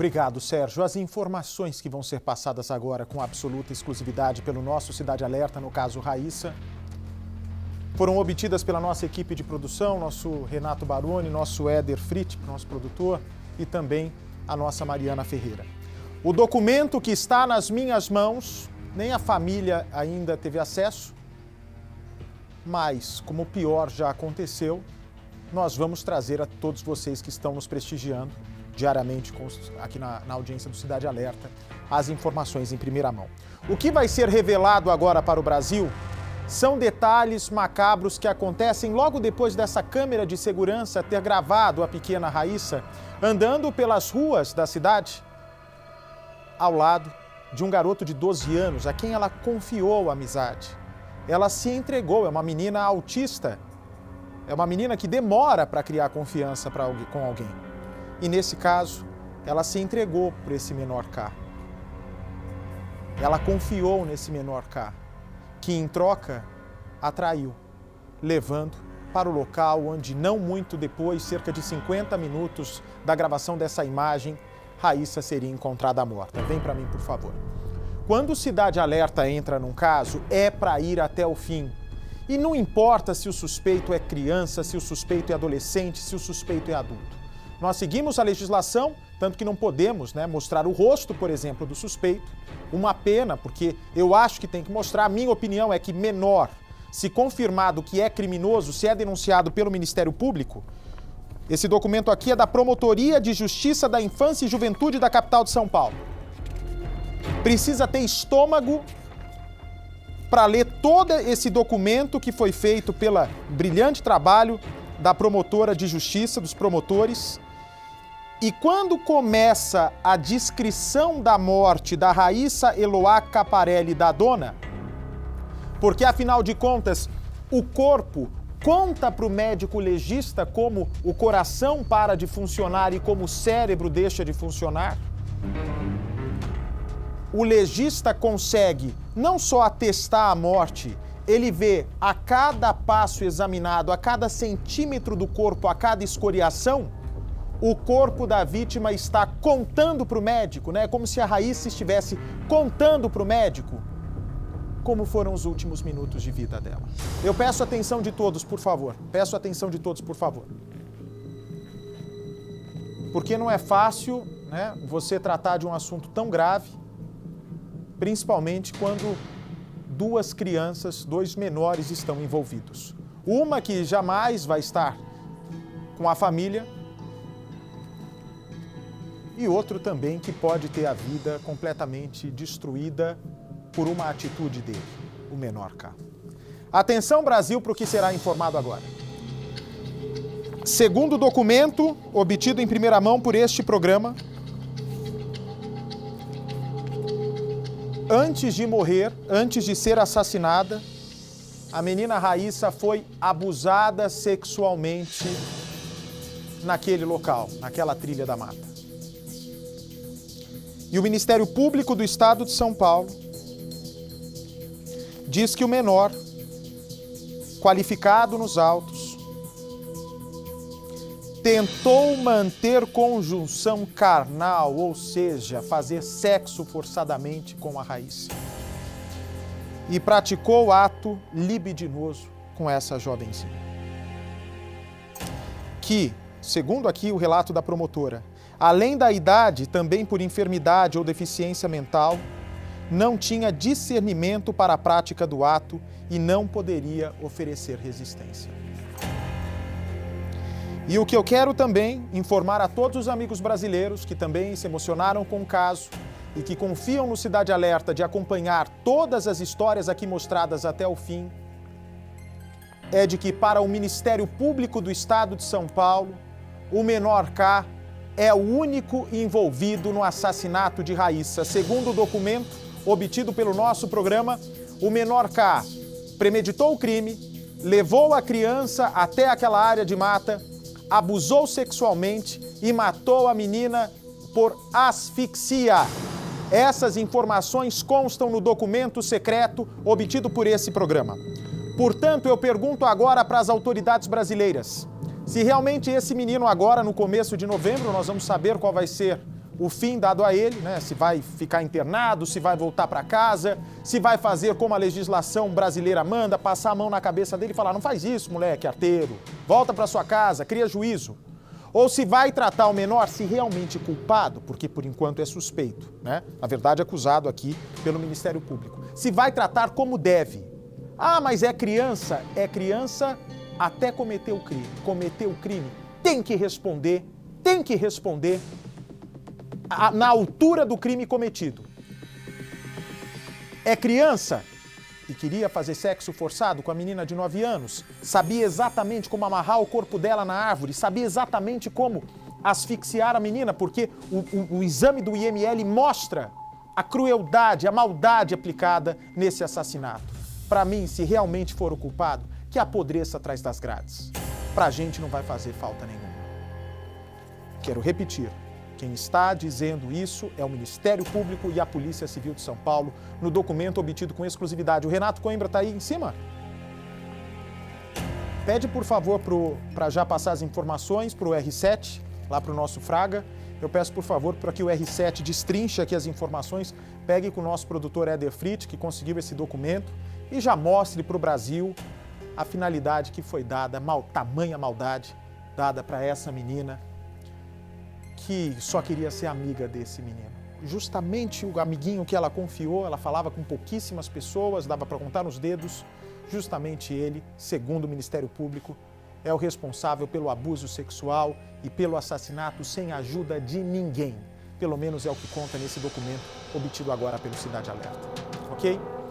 Obrigado, Sérgio. As informações que vão ser passadas agora com absoluta exclusividade pelo nosso Cidade Alerta, no caso Raíssa, foram obtidas pela nossa equipe de produção, nosso Renato Baroni, nosso Éder Frit, nosso produtor, e também a nossa Mariana Ferreira. O documento que está nas minhas mãos, nem a família ainda teve acesso, mas, como o pior já aconteceu, nós vamos trazer a todos vocês que estão nos prestigiando diariamente aqui na audiência do Cidade Alerta as informações em primeira mão. O que vai ser revelado agora para o Brasil são detalhes macabros que acontecem logo depois dessa câmera de segurança ter gravado a pequena Raíssa andando pelas ruas da cidade ao lado de um garoto de 12 anos a quem ela confiou a amizade. Ela se entregou, é uma menina autista, é uma menina que demora para criar confiança com alguém. E nesse caso, ela se entregou para esse menor K. Ela confiou nesse menor K, que em troca a traiu, levando para o local onde não muito depois, cerca de 50 minutos da gravação dessa imagem, Raíssa seria encontrada morta. Vem para mim, por favor. Quando o Cidade Alerta entra num caso, é para ir até o fim. E não importa se o suspeito é criança, se o suspeito é adolescente, se o suspeito é adulto. Nós seguimos a legislação, tanto que não podemos mostrar o rosto, por exemplo, do suspeito. Uma pena, porque eu acho que tem que mostrar. A minha opinião é que menor, se confirmado que é criminoso, se é denunciado pelo Ministério Público, esse documento aqui é da Promotoria de Justiça da Infância e Juventude da capital de São Paulo. Precisa ter estômago para ler todo esse documento que foi feito pelo brilhante trabalho da promotora de justiça, dos promotores. E quando começa a descrição da morte da Raíssa Eloá Caparelli, da dona, porque afinal de contas o corpo conta para o médico legista como o coração para de funcionar e como o cérebro deixa de funcionar, o legista consegue não só atestar a morte, ele vê a cada passo examinado, a cada centímetro do corpo, a cada escoriação, o corpo da vítima está contando para o médico, como se a Raíssa estivesse contando para o médico como foram os últimos minutos de vida dela. Eu peço a atenção de todos, por favor. Peço a atenção de todos, por favor. Porque não é fácil, você tratar de um assunto tão grave, principalmente quando duas crianças, dois menores estão envolvidos. Uma que jamais vai estar com a família e outro também que pode ter a vida completamente destruída por uma atitude dele, o menor K. Atenção, Brasil, para o que será informado agora. Segundo o documento obtido em primeira mão por este programa, antes de morrer, antes de ser assassinada, a menina Raíssa foi abusada sexualmente naquele local, naquela trilha da mata. E o Ministério Público do Estado de São Paulo diz que o menor, qualificado nos autos, tentou manter conjunção carnal, ou seja, fazer sexo forçadamente com a Raíssa. E praticou ato libidinoso com essa jovenzinha. Que, segundo aqui o relato da promotora, além da idade, também por enfermidade ou deficiência mental, não tinha discernimento para a prática do ato e não poderia oferecer resistência. E o que eu quero também informar a todos os amigos brasileiros que também se emocionaram com o caso e que confiam no Cidade Alerta de acompanhar todas as histórias aqui mostradas até o fim, é de que para o Ministério Público do Estado de São Paulo, o menor K é o único envolvido no assassinato de Raíssa. Segundo o documento obtido pelo nosso programa, o menor K premeditou o crime, levou a criança até aquela área de mata, abusou sexualmente e matou a menina por asfixia. Essas informações constam no documento secreto obtido por esse programa. Portanto, eu pergunto agora para as autoridades brasileiras, se realmente esse menino agora, no começo de novembro, nós vamos saber qual vai ser o fim dado a ele, né? Se vai ficar internado, se vai voltar para casa, se vai fazer como a legislação brasileira manda, passar a mão na cabeça dele e falar: não faz isso, moleque, arteiro, volta para sua casa, cria juízo. Ou se vai tratar o menor, se realmente culpado, porque por enquanto é suspeito, né? Na verdade, acusado aqui pelo Ministério Público. Se vai tratar como deve. Ah, mas é criança até cometer o crime. Cometer o crime, tem que responder na altura do crime cometido. É criança e queria fazer sexo forçado com a menina de 9 anos, sabia exatamente como amarrar o corpo dela na árvore, sabia exatamente como asfixiar a menina, porque o exame do IML mostra a crueldade, a maldade aplicada nesse assassinato. Para mim, se realmente for o culpado, que apodreça atrás das grades. Pra gente não vai fazer falta nenhuma. Quero repetir. Quem está dizendo isso é o Ministério Público e a Polícia Civil de São Paulo, no documento obtido com exclusividade. O Renato Coimbra está aí em cima? Pede, por favor, para já passar as informações para o R7, lá para o nosso Fraga. Eu peço, por favor, para que o R7 destrinche aqui as informações, pegue com o nosso produtor Éder Fritz, que conseguiu esse documento, e já mostre para o Brasil a finalidade que foi dada, tamanha maldade dada para essa menina, que só queria ser amiga desse menino. Justamente o amiguinho que ela confiou, ela falava com pouquíssimas pessoas, dava para contar nos dedos, justamente ele, segundo o Ministério Público, é o responsável pelo abuso sexual e pelo assassinato sem ajuda de ninguém. Pelo menos é o que conta nesse documento obtido agora pelo Cidade Alerta. Ok?